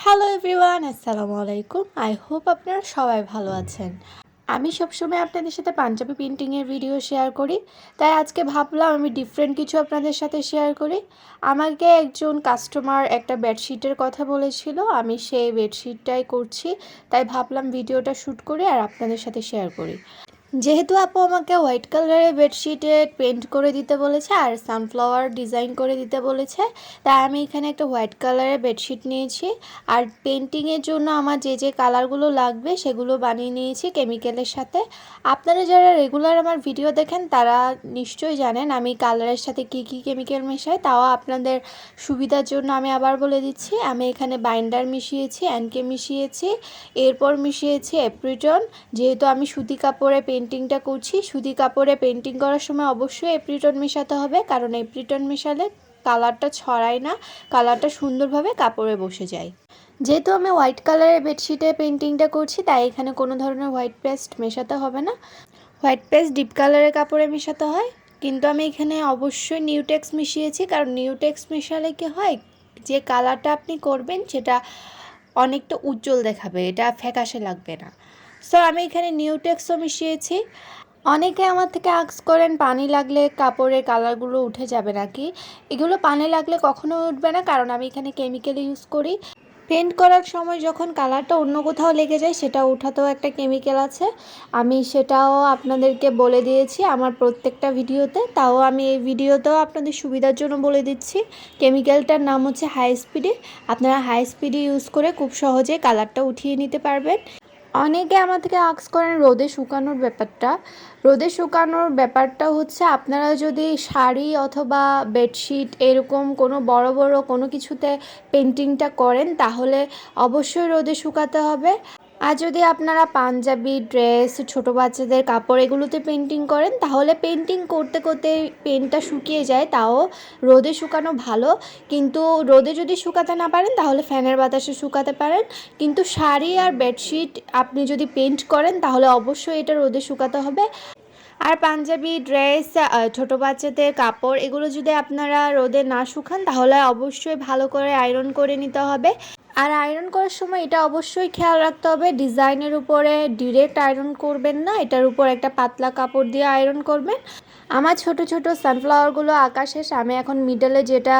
Hello everyone, আসসালামু আলাইকুম। I hope আপনারা সবাই ভালো আছেন। আমি সবসময় আপনাদের সাথে পাঞ্জাবি পেন্টিংয়ের ভিডিও শেয়ার করি, তাই আজকে ভাবলাম আমি ডিফারেন্ট কিছু আপনাদের সাথে শেয়ার করি। আমাকে একজন কাস্টমার একটা বেডশিটের কথা বলেছিল, আমি সেই বেডশিটটাই করছি, তাই ভাবলাম ভিডিওটা শ্যুট করি আর আপনাদের সাথে শেয়ার করি। যেহেতু আপু আমাকে হোয়াইট কালারের বেডশিটে পেন্ট করে দিতে বলেছে আর সানফ্লাওয়ার ডিজাইন করে দিতে বলেছে, তাই আমি এখানে একটা হোয়াইট কালারের বেডশিট নিয়েছি। আর পেন্টিংয়ের জন্য আমার যে যে কালারগুলো লাগবে সেগুলো বানিয়ে নিয়েছি কেমিক্যালের সাথে। আপনারা যারা রেগুলার আমার ভিডিও দেখেন তারা নিশ্চয়ই জানেন আমি কালারের সাথে কি কি কেমিক্যাল মেশাই, তাও আপনাদের সুবিধার জন্য আমি আবার বলে দিচ্ছি। আমি এখানে বাইন্ডার মিশিয়েছি, এনকে মিশিয়েছি, এরপর মিশিয়েছি এপ্রিটন। যেহেতু আমি সুতি কাপড়ে পেন্টিংটা করছি, সুতি কাপড়ে পেন্টিং করার সময় অবশ্যই এপ্রিটন মেশাতে হবে, কারণ এপ্রিটন মেশালে কালারটা ছড়ায় না, কালারটা সুন্দরভাবে কাপড়ে বসে যায়। যেহেতু আমি হোয়াইট কালারের বেডশিটে পেন্টিংটা করছি, তাই এখানে কোনো ধরনের হোয়াইট পেস্ট মেশাতে হবে না। হোয়াইট পেস্ট ডিপ কালারের কাপড়ে মেশাতে হয়, কিন্তু আমি এখানে অবশ্যই নিউটেক্স মিশিয়েছি, কারণ নিউটেক্স মেশালে কি হয়, যে কালারটা আপনি করবেন সেটা অনেকটা উজ্জ্বল দেখাবে, এটা ফ্যাকাশে লাগবে না। সো আমি এখানে নিউটেক্সও মিশিয়েছি। অনেকে আমার থেকে আস্ক করেন পানি লাগলে কাপড়ের কালারগুলো উঠে যাবে নাকি। এগুলো পানি লাগলে কখনো উঠবে না, কারণ আমি এখানে কেমিক্যাল ইউজ করি। পেন্ট করার সময় যখন কালারটা অন্য কোথাও লেগে যায় সেটা ওঠাতেও একটা কেমিক্যাল আছে, আমি সেটাও আপনাদেরকে বলে দিয়েছি আমার প্রত্যেকটা ভিডিওতে, তাও আমি এই ভিডিওতেও আপনাদের সুবিধার জন্য বলে দিচ্ছি। কেমিক্যালটার নাম হচ্ছে হাই স্পিডে। আপনারা হাই স্পিডে ইউজ করে খুব সহজে কালারটা উঠিয়ে নিতে পারবেন। অনেকে আমার থেকে আস্ক করেন রোদে শুকানোর ব্যাপারটা। রোদে শুকানোর ব্যাপারটা হচ্ছে, আপনারা যদি শাড়ি অথবা বেডশিট এরকম কোনো বড় বড় কোনো কিছুতে পেন্টিংটা করেন তাহলে অবশ্যই রোদে শুকাতে হবে। আর যদি আপনারা পাঞ্জাবি, ড্রেস, ছোটো বাচ্চাদের কাপড় এগুলোতে পেন্টিং করেন তাহলে পেন্টিং করতে করতে পেনটা শুকিয়ে যায়, তাও রোদে শুকানো ভালো। কিন্তু রোদে যদি শুকাতে না পারেন তাহলে ফ্যানের বাতাসে শুকাতে পারেন। কিন্তু শাড়ি আর বেডশিট আপনি যদি পেন্ট করেন তাহলে অবশ্যই এটা রোদে শুকাতে হবে। আর পাঞ্জাবি, ড্রেস, ছোটো বাচ্চাদের কাপড় এগুলো যদি আপনারা রোদে না শুকান তাহলে অবশ্যই ভালো করে আয়রন করে নিতে হবে। আর আয়রন করার সময় এটা অবশ্যই খেয়াল রাখতে হবে, ডিজাইনের উপরে ডিরেক্ট আয়রন করবেন না, এটার উপর একটা পাতলা কাপড় দিয়ে আয়রন করবেন। আমার ছোট ছোট সানফ্লাওয়ারগুলো আঁকা শেষ, আমি এখন মিডলে যেটা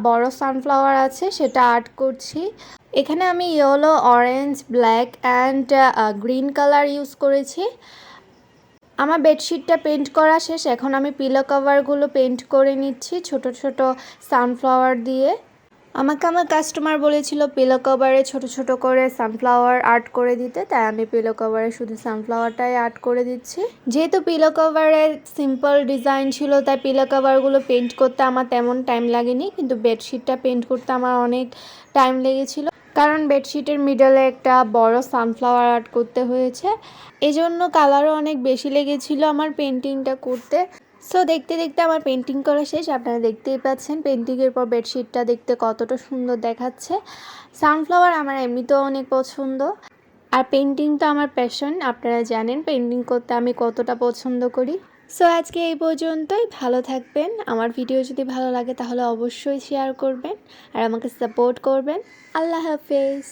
বড় সানফ্লাওয়ার আছে সেটা আর্ট করছি। এখানে আমি yellow, orange, black and green colour use করেছি। আমার বেডশিটটা পেন্ট করা শেষ, এখন আমি পিলো কভারগুলো পেন্ট করে নিচ্ছি ছোট ছোট সানফ্লাওয়ার দিয়ে। আমাকে আমার কাস্টমার বলেছিল পিলো কভারে ছোট ছোট করে সানফ্লাওয়ার আর্ট করে দিতে, তাই আমি পিলো কভারে শুধু সানফ্লাওয়ারটাই আর্ট করে দিচ্ছি। যেহেতু পিলো কভারের সিম্পল ডিজাইন ছিল তাই পিলো কভারগুলো পেন্ট করতে আমার তেমন টাইম লাগেনি, কিন্তু বেডশিটটা পেন্ট করতে আমার অনেক টাইম লেগেছিল, কারণ বেডশিটের মিডলে একটা বড় সানফ্লাওয়ার আর্ট করতে হয়েছে। এজন্য কালারও অনেক বেশি লেগেছিল আমার পেন্টিংটা করতে। সো দেখতে দেখতে আমার পেন্টিং করা শেষ, আপনারা দেখতেই পাচ্ছেন পেন্টিংয়ের পর বেডশিটটা দেখতে কতটা সুন্দর দেখাচ্ছে। সানফ্লাওয়ার আমার এমনিতেও অনেক পছন্দ, আর পেন্টিং তো আমার প্যাশন। আপনারা জানেন পেন্টিং করতে আমি কতটা পছন্দ করি। সো আজকে এই পর্যন্তই, ভালো থাকবেন। আমার ভিডিও যদি ভালো লাগে তাহলে অবশ্যই শেয়ার করবেন আর আমাকে সাপোর্ট করবেন। আল্লাহ হাফেজ।